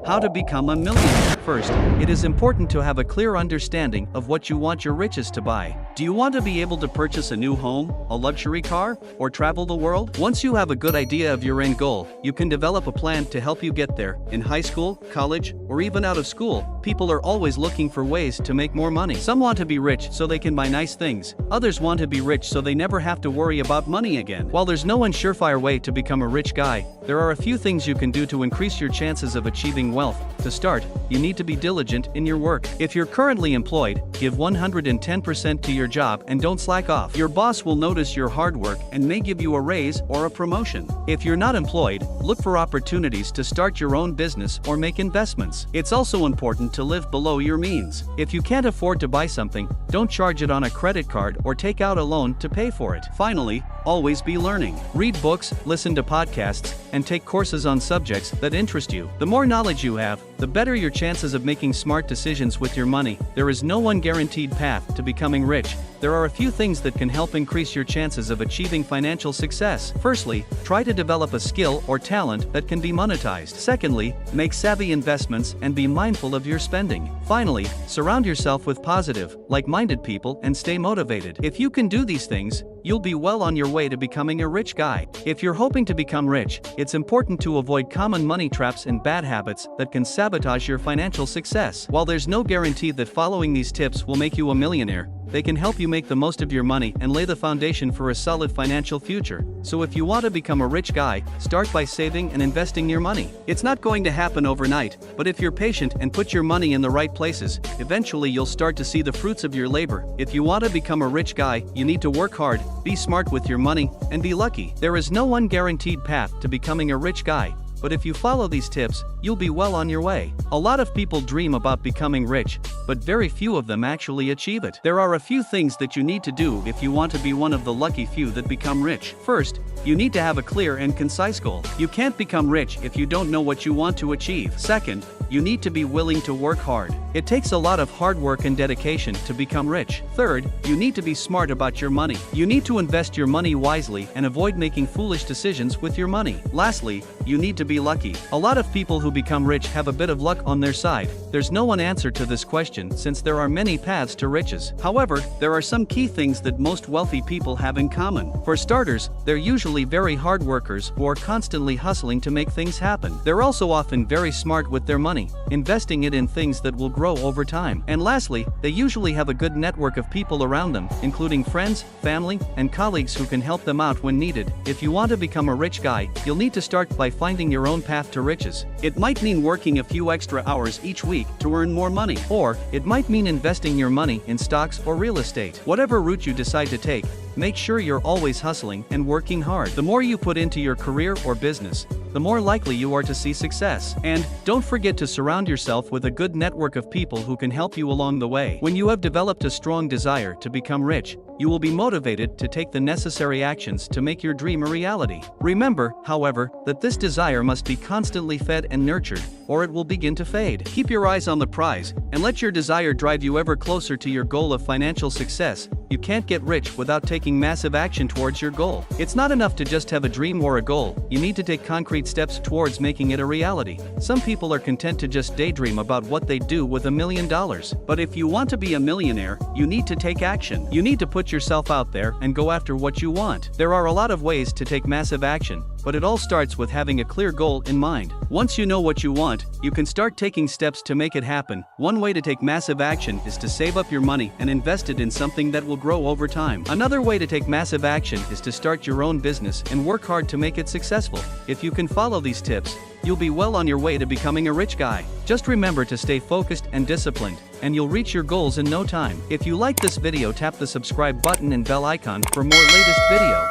How to become a millionaire. First, it is important to have a clear understanding of what you want your riches to buy. Do you want to be able to purchase a new home, a luxury car, or travel the world? Once you have a good idea of your end goal, you can develop a plan to help you get there. In high school, college, or even out of school, people are always looking for ways to make more money. Some want to be rich so they can buy nice things. Others want to be rich so they never have to worry about money again. While there's no one surefire way to become a rich guy, there are a few things you can do to increase your chances of achieving wealth. To start, you need to be diligent in your work. If you're currently employed, give 110% to your job and don't slack off. Your boss will notice your hard work and may give you a raise or a promotion. If you're not employed, look for opportunities to start your own business or make investments. It's also important to live below your means. If you can't afford to buy something, don't charge it on a credit card or take out a loan to pay for it. Finally, always be learning. Read books, listen to podcasts, and take courses on subjects that interest you. The more knowledge you have, the better your chances of making smart decisions with your money. There is no one guaranteed path to becoming rich. There are a few things that can help increase your chances of achieving financial success. Firstly, try to develop a skill or talent that can be monetized. Secondly, make savvy investments and be mindful of your spending. Finally, surround yourself with positive, like-minded people and stay motivated. If you can do these things, you'll be well on your way to becoming a rich guy. If you're hoping to become rich, it's important to avoid common money traps and bad habits that can sabotage your financial success. While there's no guarantee that following these tips will make you a millionaire, they can help you make the most of your money and lay the foundation for a solid financial future. So if you want to become a rich guy, start by saving and investing your money. It's not going to happen overnight, but if you're patient and put your money in the right places, eventually you'll start to see the fruits of your labor. If you want to become a rich guy, you need to work hard, be smart with your money, and be lucky. There is no one guaranteed path to becoming a rich guy, but if you follow these tips, you'll be well on your way. A lot of people dream about becoming rich, but very few of them actually achieve it. There are a few things that you need to do if you want to be one of the lucky few that become rich. First, you need to have a clear and concise goal. You can't become rich if you don't know what you want to achieve. Second, you need to be willing to work hard. It takes a lot of hard work and dedication to become rich. Third, you need to be smart about your money. You need to invest your money wisely and avoid making foolish decisions with your money. Lastly, you need to be lucky. A lot of people who become rich have a bit of luck on their side. There's no one answer to this question since there are many paths to riches. However, there are some key things that most wealthy people have in common. For starters, they're usually very hard workers who are constantly hustling to make things happen. They're also often very smart with their money, investing it in things that will grow over time. And lastly, they usually have a good network of people around them, including friends, family, and colleagues who can help them out when needed. If you want to become a rich guy, you'll need to start by finding your own path to riches. It might mean working a few extra hours each week to earn more money, or it might mean investing your money in stocks or real estate. Whatever route you decide to take, make sure you're always hustling and working hard. The more you put into your career or business, the more likely you are to see success. And don't forget to surround yourself with a good network of people who can help you along the way. When you have developed a strong desire to become rich, you will be motivated to take the necessary actions to make your dream a reality. Remember, however, that this desire must be constantly fed and nurtured, or it will begin to fade. Keep your eyes on the prize, and let your desire drive you ever closer to your goal of financial success. You can't get rich without taking massive action towards your goal. It's not enough to just have a dream or a goal. You need to take concrete steps towards making it a reality. Some people are content to just daydream about what they'd do with $1 million. But if you want to be a millionaire, you need to take action. You need to put yourself out there and go after what you want. There are a lot of ways to take massive action, but it all starts with having a clear goal in mind. Once you know what you want, you can start taking steps to make it happen. One way to take massive action is to save up your money and invest it in something that will grow over time. Another way to take massive action is to start your own business and work hard to make it successful. If you can follow these tips, you'll be well on your way to becoming a rich guy. Just remember to stay focused and disciplined, and you'll reach your goals in no time. If you like this video, tap the subscribe button and bell icon for more latest video.